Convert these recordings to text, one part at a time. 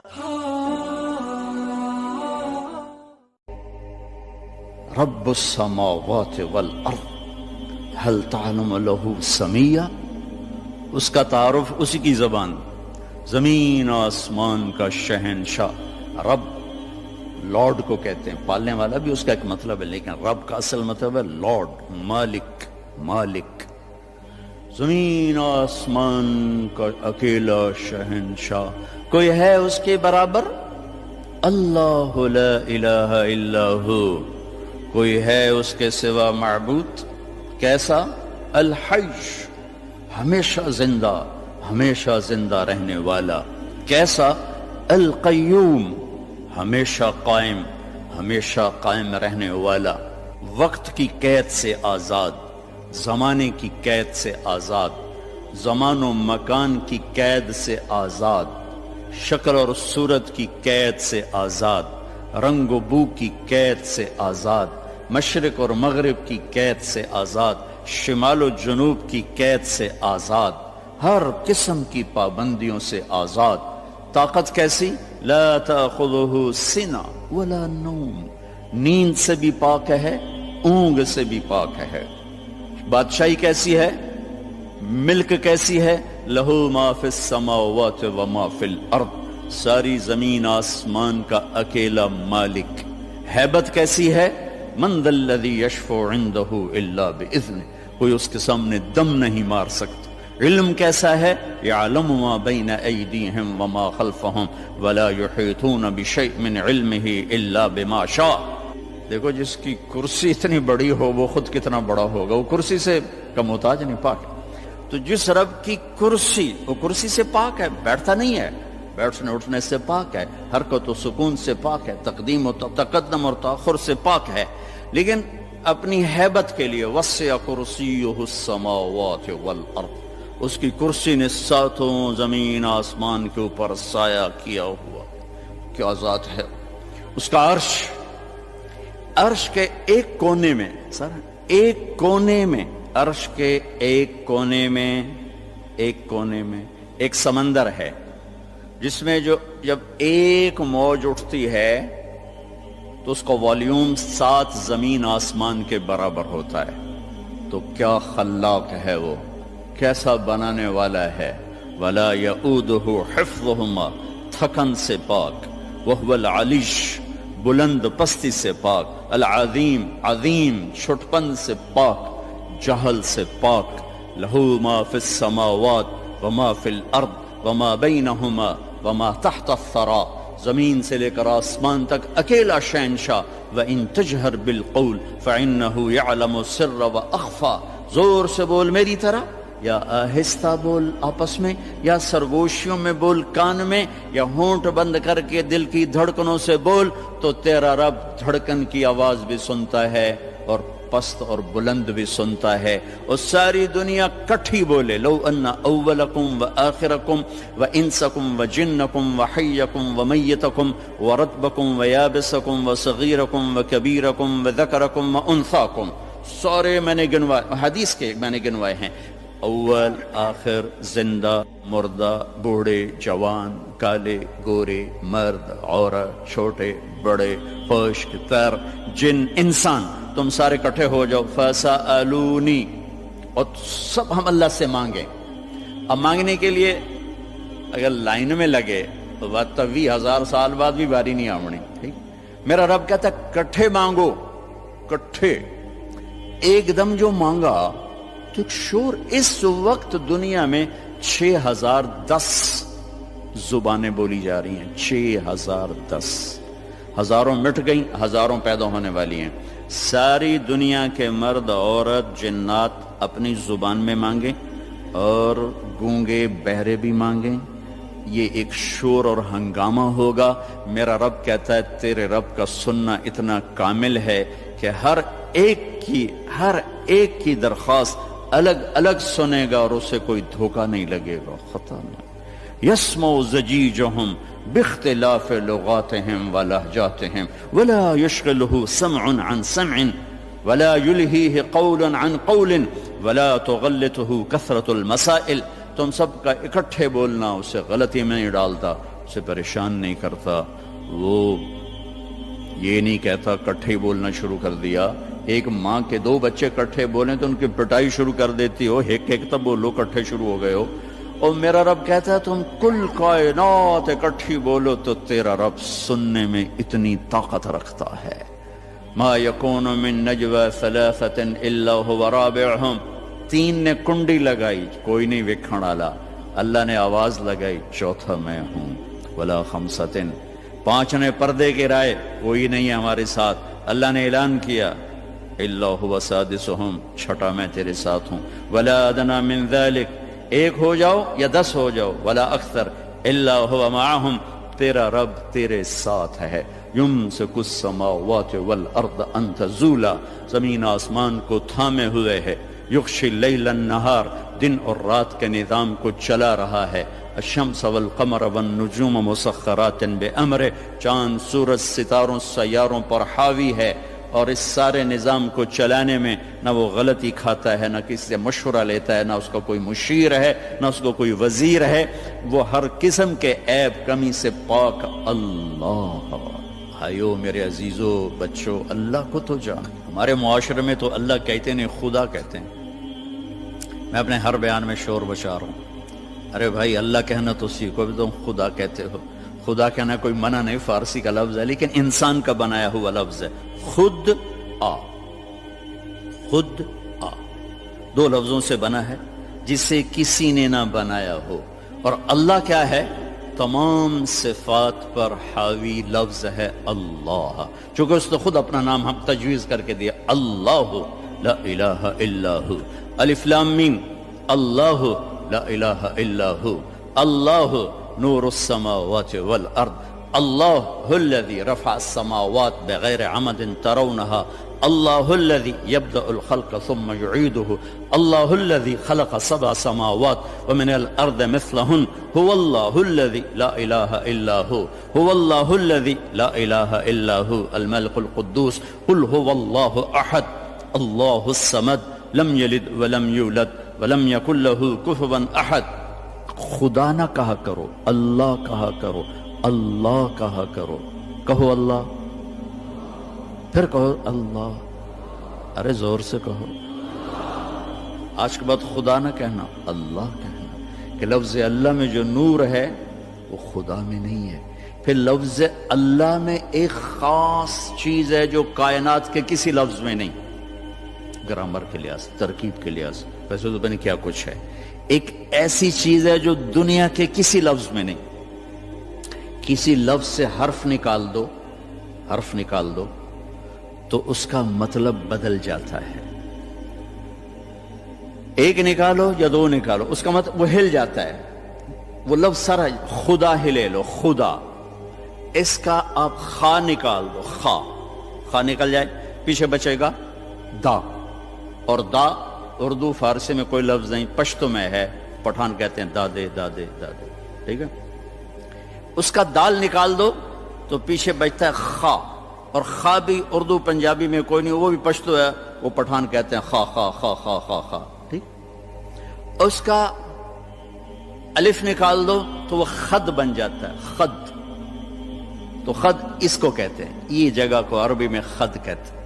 رب السماوات والارض هل تعلم له سمیہ، اس کا تعارف اسی کی زبان، زمین آسمان کا شہنشاہ رب، لارڈ کو کہتے ہیں، پالنے والا بھی اس کا ایک مطلب ہے، لیکن رب کا اصل مطلب ہے لارڈ، مالک، مالک، زمین آسمان کا اکیلا شہنشاہ، کوئی ہے اس کے برابر؟ اللہ لا الہ الا ہو، کوئی ہے اس کے سوا معبود؟ کیسا؟ الحی، ہمیشہ زندہ رہنے والا۔ کیسا؟ القیوم، ہمیشہ قائم رہنے والا، وقت کی قید سے آزاد، زمانے کی قید سے آزاد، زمان و مکان کی قید سے آزاد، شکل اور صورت کی قید سے آزاد، رنگ و بو کی قید سے آزاد، مشرق اور مغرب کی قید سے آزاد، شمال و جنوب کی قید سے آزاد، ہر قسم کی پابندیوں سے آزاد۔ طاقت کیسی؟ لا تأخذہ سنہ ولا نوم، نیند سے بھی پاک ہے، اونگ سے بھی پاک ہے۔ بادشاہی کیسی ہے؟ ملک کیسی ہے؟ لہو ما فی السماوات وما فی الارض، ساری زمین آسمان کا اکیلا مالک۔ ہیبت کیسی ہے؟ من ذا الذی یشفع عندہ الا باذنہ، کوئی اس کے سامنے دم نہیں مار سکتا۔ علم کیسا ہے؟ یعلم ما بین ایدیہم وما خلفہم ولا یحیطون بشیء من علمہ الا بما شاء۔ دیکھو جس کی کرسی اتنی بڑی ہو وہ خود کتنا بڑا ہوگا، وہ کرسی سے کا محتاج نہیں، پاک ہے۔ تو جس رب کی کرسی، وہ کرسی سے پاک ہے، بیٹھتا نہیں ہے، بیٹھنے اٹھنے سے پاک ہے، حرکت و سکون سے پاک ہے، تقدیم و تقدم اور تاخر سے پاک ہے، لیکن اپنی ہیبت کے لیے وسع کرسیہ السماوات والارض، اس کی کرسی نے ساتوں زمین آسمان کے اوپر سایہ کیا ہوا۔ کیا ذات ہے اس کا! عرش کے ایک کونے میں، عرش کے ایک کونے میں ایک سمندر ہے، جس میں جب ایک موج اٹھتی ہے تو اس کا والیوم 7 زمین آسمان کے برابر ہوتا ہے۔ تو کیا خلاق ہے وہ، کیسا بنانے والا ہے۔ ولا یؤودہ حفظہما، تھکن سے پاک، وہو العلیش، بلند پستی سے پاک، العظیم، عظیم، چھٹپن سے پاک، جہل سے پاک۔ لہو ما فی السماوات وما فی الارض وما بینہما وما تحت الثری، زمین سے لے کر آسمان تک اکیلا شہنشاہ۔ وَإِن تَجْهَرْ بِالْقَوْلِ فَإِنَّهُ يَعْلَمُ السِّرَّ وَأَخْفَى، زور سے بول میری طرح، یا آہستہ بول آپس میں، یا سرگوشیوں میں بول کان میں، یا ہونٹ بند کر کے دل کی دھڑکنوں سے بول، تو تیرا رب دھڑکن کی آواز بھی سنتا ہے اور پست اور بلند بھی سنتا ہے۔ اور ساری دنیا کٹھی بولے، لو ان اولکم و آخرکم و انسکم و جنکم و حیکم و میتکم و رتبکم و یابسکم و صغیرکم و کبیرکم و ذکرکم و انثاکم، سارے میں نے گنوائے، حدیث کے میں نے گنوائے ہیں، اول آخر، زندہ مردہ، بوڑھے جوان، کالے گورے، مرد عورت، چھوٹے بڑے، خشک تر، جن انسان، تم سارے کٹھے ہو جاؤ، فَسَأَلُونِي، اور سب ہم اللہ سے مانگیں۔ اب مانگنے کے لیے اگر لائن میں لگے تو بات 20,000 سال بعد بھی باری نہیں آمنی، ٹھیک؟ میرا رب کہتا ہے کٹھے مانگو، کٹھے، ایک دم جو مانگا تو ایک شور۔ اس وقت دنیا میں 6010 زبانیں بولی جا رہی ہیں، 6010، ہزاروں مٹ گئیں، ہزاروں پیدا ہونے والی ہیں۔ ساری دنیا کے مرد عورت جنات اپنی زبان میں مانگیں اور گونگے بہرے بھی مانگیں، یہ ایک شور اور ہنگامہ ہوگا۔ میرا رب کہتا ہے تیرے رب کا سننا اتنا کامل ہے کہ ہر ایک کی درخواست الگ الگ سنے گا اور اسے کوئی دھوکہ نہیں لگے گا، خطا نہیں۔ یسمع زجیجہم باختلاف لغاتہم ولہجاتہم ولا یشغلہ سمع عن سمع ولا یلہیہ قول عن قول ولا تغلطہ کثرت المسائل، تم سب کا اکٹھے بولنا اسے غلطی میں نہیں ڈالتا، اسے پریشان نہیں کرتا، وہ یہ نہیں کہتا کٹھے بولنا شروع کر دیا۔ ایک ماں کے دو بچے کٹھے بولیں تو ان کی پٹائی شروع کر دیتی ہو، ایک ایک تب بولو کٹھے شروع ہو گئے ہو۔ اور میرا رب کہتا ہے تم کل کائنات اکٹھی بولو تو تیرا رب سننے میں اتنی طاقت رکھتا ہے۔ ما یکون من نجوى ثلاثة الا هو رابعهم، تین نے کنڈی لگائی کوئی نہیں وکھن والا، اللہ نے آواز لگائی چوتھا میں ہوں۔ ولا خمسة، پانچ نے پردے گرائے کوئی نہیں ہے ہمارے ساتھ، اللہ نے اعلان کیا الا هو سادسهم، چھٹا میں تیرے ساتھ ہوں۔ ولا ادنى من ذلك، ایک ہو جاؤ یا 10 ہو جاؤ، ولا اکثر الا هو معهم، تیرا رب تیرے ساتھ ہے۔ یمسک السماوات والارض ان تزولا، زمین آسمان کو تھامے ہوئے ہے۔ یغشی اللیل النہار، دن اور رات کے نظام کو چلا رہا ہے۔ الشمس والقمر والنجوم مسخرات بامرہ، چاند سورج ستاروں سیاروں پر حاوی ہے، اور اس سارے نظام کو چلانے میں نہ وہ غلطی کھاتا ہے، نہ کسی سے مشورہ لیتا ہے، نہ اس کا کوئی مشیر ہے، نہ اس کو کوئی وزیر ہے، وہ ہر قسم کے عیب کمی سے پاک اللہ۔ بھائیو میرے عزیزو بچوں، اللہ کو تو جان۔ ہمارے معاشرے میں تو اللہ کہتے نہیں خدا کہتے ہیں۔ میں اپنے ہر بیان میں شور بچا رہا ہوں، ارے بھائی اللہ کہنا تو سیکھو، بھی تم خدا کہتے ہو۔ خدا کہنا کوئی منع نہیں، فارسی کا لفظ ہے لیکن انسان کا بنایا ہوا لفظ ہے۔ خود آ، خود آ، دو لفظوں سے بنا ہے جسے کسی نے نہ بنایا ہو۔ اور اللہ کیا ہے؟ تمام صفات پر حاوی لفظ ہے اللہ، چونکہ اس نے خود اپنا نام ہم تجویز کر کے دیا، اللہ لا الہ الا ہو۔ الف لام میم، اللہ لا الہ الا ہو۔ اللہ نور السماوات والارض، اللہ الذي رفع السماوات بغیر عمد ترونها، اللہ الذي يبدأ الخلق ثم يعيده، اللہ الذي خلق 7 سماوات ومن الارض مثلهن، هو الله الذي لا اله الا هو، هو الله الذي لا اله الا هو الملك القدوس، قل هو الله احد الله الصمد لم يلد ولم يولد ولم يكن له كفوا احد۔ خدا نہ کہا کرو، اللہ کہا کرو، اللہ کہا کرو، کہو اللہ، پھر کہو اللہ، ارے زور سے کہو۔ آج کے بعد خدا نہ کہنا، اللہ کہنا، کہ لفظ اللہ میں جو نور ہے وہ خدا میں نہیں ہے۔ پھر لفظ اللہ میں ایک خاص چیز ہے جو کائنات کے کسی لفظ میں نہیں، گرامر کے لحاظ، ترکیب کے لحاظ، ویسے تو پتہ کیا کچھ ہے۔ ایک ایسی چیز ہے جو دنیا کے کسی لفظ میں نہیں۔ کسی لفظ سے حرف نکال دو، حرف نکال دو تو اس کا مطلب بدل جاتا ہے۔ ایک نکالو یا دو نکالو، اس کا مطلب وہ ہل جاتا ہے۔ وہ لفظ سارا، خدا ہی لے لو، خدا، اس کا آپ خا نکال دو، خا، خا نکل جائے، پیچھے بچے گا دا، اور دا اردو فارسی میں کوئی لفظ نہیں، پشتو میں ہے، پٹھان کہتے ہیں دادے دادے دادے، ٹھیک ہے۔ اس کا دال نکال دو تو پیچھے بچتا ہے خا، اور خا بھی اردو پنجابی میں کوئی نہیں، وہ بھی پشتو ہے، وہ پٹھان کہتے ہیں خا خا خا خا خا خا، ٹھیک۔ اس کا الف نکال دو تو وہ خد بن جاتا ہے، خد، تو خد اس کو کہتے ہیں، یہ جگہ کو عربی میں خد کہتے ہیں۔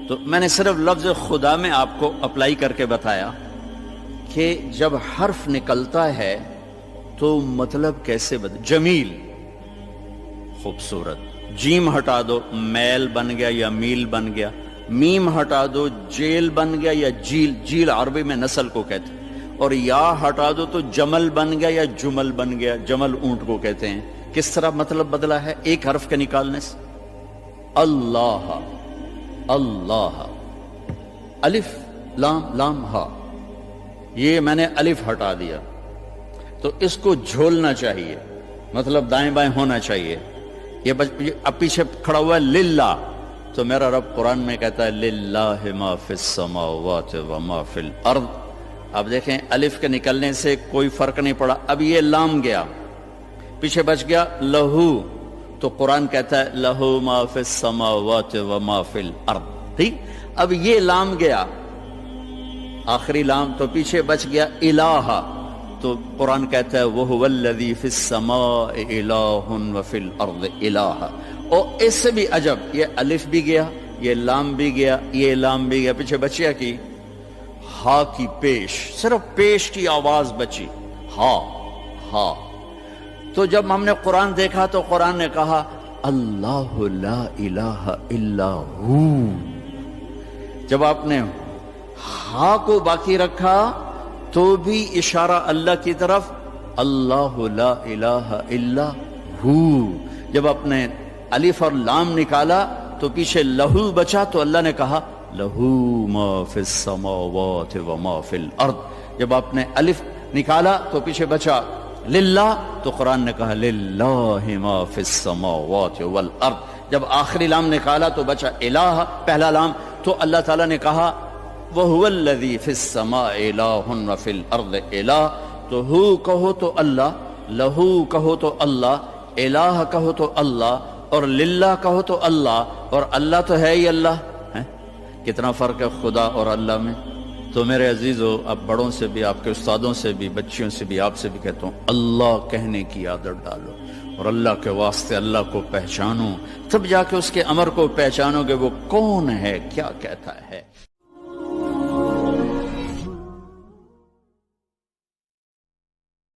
تو میں نے صرف لفظ خدا میں آپ کو اپلائی کر کے بتایا کہ جب حرف نکلتا ہے تو مطلب کیسے بدل۔ جمیل، خوبصورت، جیم ہٹا دو میل بن گیا یا میل بن گیا، میم ہٹا دو جیل بن گیا یا جیل، جیل عربی میں نسل کو کہتے ہیں، اور یا ہٹا دو تو جمل بن گیا یا جمل بن گیا، جمل اونٹ کو کہتے ہیں۔ کس طرح مطلب بدلا ہے ایک حرف کے نکالنے سے؟ اللہ، اللہ، الف لام لام ہا، یہ میں نے الف ہٹا دیا تو اس کو جھولنا چاہیے، مطلب دائیں بائیں ہونا چاہیے۔ یہ اب پیچھے کھڑا ہوا ہے للہ، تو میرا رب قرآن میں کہتا ہے للہ ما فی السماوات وما فی الارض۔ اب دیکھیں الف کے نکلنے سے کوئی فرق نہیں پڑا، اب یہ لام گیا، پیچھے بچ گیا لہو، تو قرآن کہتا ہے لہو ما فی السماوات وما فی الارض، ٹھیک۔ اب یہ لام گیا، آخری لام، تو پیچھے بچ گیا الہ، تو قرآن کہتا ہے وَهُوَ الَّذِي فِي السَّمَاءِ إِلَٰهٌ وَفِي الْأَرْضِ إِلَٰهٌ۔ اور اس سے بھی عجب، یہ الف بھی گیا، یہ لام بھی گیا، یہ لام بھی گیا، پیچھے بچیا کی ہا کی پیش، صرف پیش کی آواز بچی، ہا ہا۔ تو جب ہم نے قرآن دیکھا تو قرآن نے کہا اللہ لا الہ الا ہو۔ جب آپ نے ہا کو باقی رکھا تو بھی اشارہ اللہ کی طرف، اللہ لا الہ الا ہو۔ جب آپ نے الف اور لام نکالا تو پیچھے لہو بچا تو اللہ نے کہا لہو ما فی السماوات وما فی الارض۔ جب آپ نے الف نکالا تو پیچھے بچا للہ تو قرآن نے کہا للہ ما فی السماوات والارض۔ جب آخری لام نکالا تو بچا الہ، پہلا لام، تو اللہ تعالیٰ نے کہا وَهُوَ الَّذِي فِي السَّمَاءِ إِلَٰهٌ وَفِي الْأَرْضِ إِلَٰهٌ۔ تو ہو کہو تو اللہ، لہو کہو تو اللہ، الہ کہو تو اللہ، اور للہ کہو تو اللہ، اور اللہ تو ہے ہی اللہ ہے۔ کتنا فرق ہے خدا اور اللہ میں۔ تو میرے عزیزو، اب بڑوں سے بھی، آپ کے استادوں سے بھی، بچیوں سے بھی، آپ سے بھی کہتا ہوں اللہ کہنے کی عادت ڈالو، اور اللہ کے واسطے اللہ کو پہچانو، تب جا کے اس کے امر کو پہچانو گے وہ کون ہے، کیا کہتا ہے۔